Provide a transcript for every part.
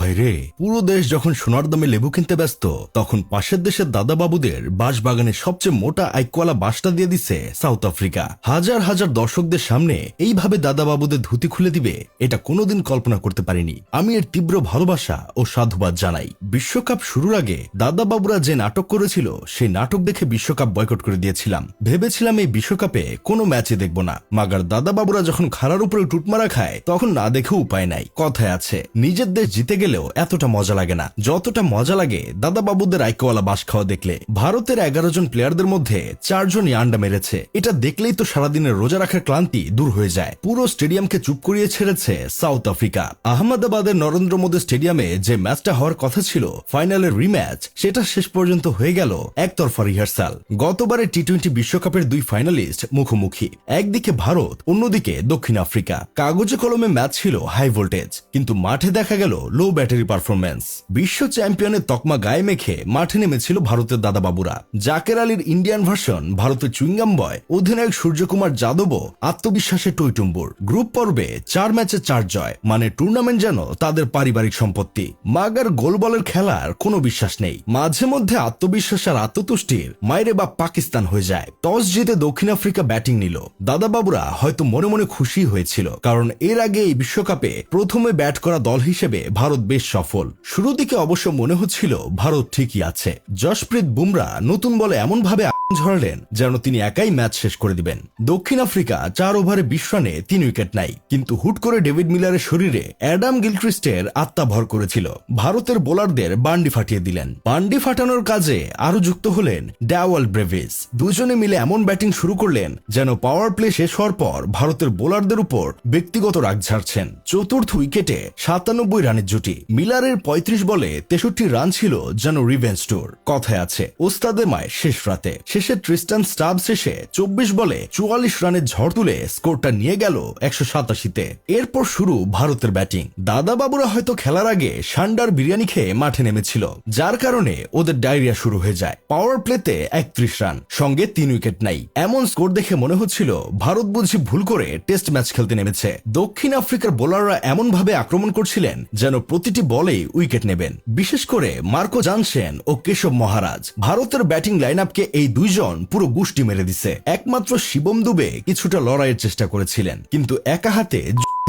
ভাইরে, পুরো দেশ যখন সোনার দামে লেবু কিনতে ব্যস্ত, তখন পাশের দেশের দাদাবাবুদের বাঁশবাগানে সবচেয়ে মোটা আইকওয়ালা বাঁশটা দিয়ে দিছে সাউথ আফ্রিকা। হাজার হাজার দর্শকদের সামনে এইভাবে দাদাবাবুদের ধুতি খুলে দিবে, এটা কোনোদিন কল্পনা করতে পারিনি। আমি এর তীব্র ভালোবাসা ও সাধুবাদ জানাই। বিশ্বকাপ শুরুর আগে দাদাবাবুরা যে নাটক করেছিল, সেই নাটক দেখে বিশ্বকাপ বয়কট করে দিয়েছিলাম। ভেবেছিলাম এই বিশ্বকাপে কোনো ম্যাচে দেখব না, মাগার দাদাবাবুরা যখন খাড়ার উপরে টুটমারা খায়, তখন না দেখে উপায় নাই। কথায় আছে, নিজের দেশ জিতে গেলেও এতটা মজা লাগে না যতটা মজা লাগে দাদাবাবুদের আইকওয়ালা বাঁশ খাওয়া দেখলে। ভারতের 11 জন প্লেয়ারদের মধ্যে 4 জনই আন্ডা মেরেছে। এটা দেখলেই তো সারাদিনের রোজা রাখার ক্লান্তি দূর হয়ে যায়। পুরো স্টেডিয়ামকে চুপ করিয়ে ছেড়েছে সাউথ আফ্রিকা। আহমেদাবাদের নরেন্দ্র মোদী স্টেডিয়ামে যে ম্যাচটা হওয়ার কথা ছিল, ফাইনালের রিম্যাচ, সেটা শেষ পর্যন্ত হয়ে গেল একতরফা রিহার্সাল। গতবারে টি-20 বিশ্বকাপের 2 ফাইনালিস্ট মুখোমুখি, একদিকে ভারত, অন্যদিকে দক্ষিণ আফ্রিকা। কাগজে কলমে ম্যাচ ছিল হাই ভোল্টেজ, কিন্তু মাঠে দেখা গেল লো ব্যাটারি পারফরম্যান্স। বিশ্ব চ্যাম্পিয়নের তকমা গায়ে মেখে মাঠে নেমেছিল ভারতের দাদাবাবুরা। জাকের আলীর ইন্ডিয়ান ভার্সন ভারতের চুইংগাম বয় অধিনায়ক সূর্যকুমার যাদবও আত্মবিশ্বাসে টইটুম্বুর। গ্রুপ পর্বে 4 ম্যাচে 4 জয়, মানে টুর্নামেন্ট যেন তাদের পারিবারিক সম্পত্তি। মাগার গোলবলের খেলার কোনো বিশ্বাস নেই। মাঝে মধ্যে আত্মবিশ্বাস আর আত্মতুষ্টির মাইরে বা পাকিস্তান হয়ে যায়। টস জিতে দক্ষিণ আফ্রিকা ব্যাটিং নিল। দাদাবাবুরা হয়তো মনে মনে খুশি হয়েছিল, কারণ এর আগে এই বিশ্বকাপে প্রথমে ব্যাট করা দল হিসেবে ভারত বেশ সফল। শুরুর দিকে অবশ্য মনে হচ্ছিল ভারত ঠিকই আছে। জশপ্রীত বুমরা নতুন বলে এমন ভাবে ঝরালেন যেন তিনি একাই ম্যাচ শেষ করে দিবেন। দক্ষিণ আফ্রিকা 4 ওভারে 20 রানে 3 উইকেট নাই, কিন্তু হুট করে ডেভিড মিলারের শরীরে অ্যাডাম গিলক্রিস্টের আত্মা ভর করেছিল। ভারতের বোলারদের বান্ডি ফাটিয়ে দিলেন। বান্ডি ফাটানোর কাজে আরো যুক্ত হলেন ড্যাওয়াল ব্রেভিস। দুজনে মিলে এমন ব্যাটিং শুরু করলেন যেন পাওয়ার প্লে শেষ হওয়ার পর ভারতের বোলারদের উপর ব্যক্তিগত রাগ ঝাড়ছেন। চতুর্থ উইকেটে 97 রানের জুটি। মিলারের 35 বলে 63 রান ছিল যেন রিভেঞ্জ ট্যুর। কথায় আছে, ওস্তাদে মায়ের শেষ রাতে। শেষে ট্রিস্টান স্টাবস শেষে 24 বলে 44 রানের ঝড় তুলে স্কোরটা নিয়ে গেল 187-তে। এরপর শুরু ভারতের ব্যাটিং। দাদাবাবুরা হয়তো খেলার আগে সান্ডার বিরিয়ানি খেয়ে মাঠে নেমেছিল, যার কারণে ওদের ডায়রিয়া শুরু হয়ে যায়। পাওয়ার প্লেতে 31 রান, সঙ্গে 3 উইকেট নাই। এমন স্কোর দেখে মনে হচ্ছিল ভারত বুঝি ভুল করে টেস্ট ম্যাচ খেলতে নেমেছে। দক্ষিণ আফ্রিকার বোলাররা এমন ভাবে আক্রমণ করছিলেন যেন প্রতিটি বলেই উইকেট নেবেন। বিশেষ করে মার্কো জানসেন ও কেশব মহারাজ। ভারতের ব্যাটিং লাইন আপকে এই দুইজন পুরো গুষ্টি মেরে দিছে। একমাত্র শিবম দুবে কিছুটা লড়াইয়ের চেষ্টা করেছিলেন, কিন্তু একা হাতে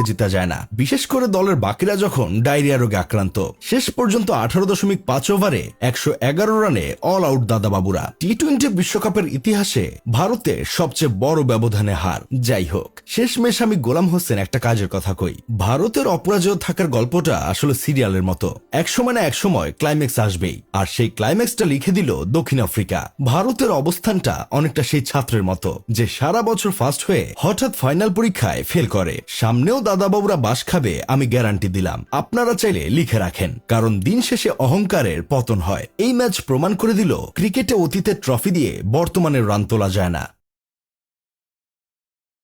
জিতা যায় না, বিশেষ করে দলের বাকিরা যখন ডায়রিয়া রোগে আক্রান্ত। শেষ পর্যন্ত 18.5 ওভারে 111 রানে অল আউট দাদাবাবুরা। টি-20 বিশ্বকাপের ইতিহাসে ভারতের সবচেয়ে বড় ব্যবধানে হার। যাই হোক, শেষমেশ আমি গোলাম হোসেন একটা কাজের কথা কই। ভারতের অপরাজয় থাকার গল্পটা আসলে সিরিয়ালের মতো। একসময় না একসময় ক্লাইম্যাক্স আসবেই, আর সেই ক্লাইম্যাক্সটা লিখে দিল দক্ষিণ আফ্রিকা। ভারতের অবস্থানটা অনেকটা সেই ছাত্রের মতো, যে সারা বছর ফার্স্ট হয়ে হঠাৎ ফাইনাল পরীক্ষায় ফেল করে। সামনেও দাদাবাবুরা বাস খাবে, আমি গ্যারান্টি দিলাম। আপনারা চাইলে লিখে রাখেন, কারণ দিন শেষে অহংকারের পতন হয়। এই ম্যাচ প্রমাণ করে দিল ক্রিকেটে অতীতের ট্রফি দিয়ে বর্তমানের রান তোলা যায় না।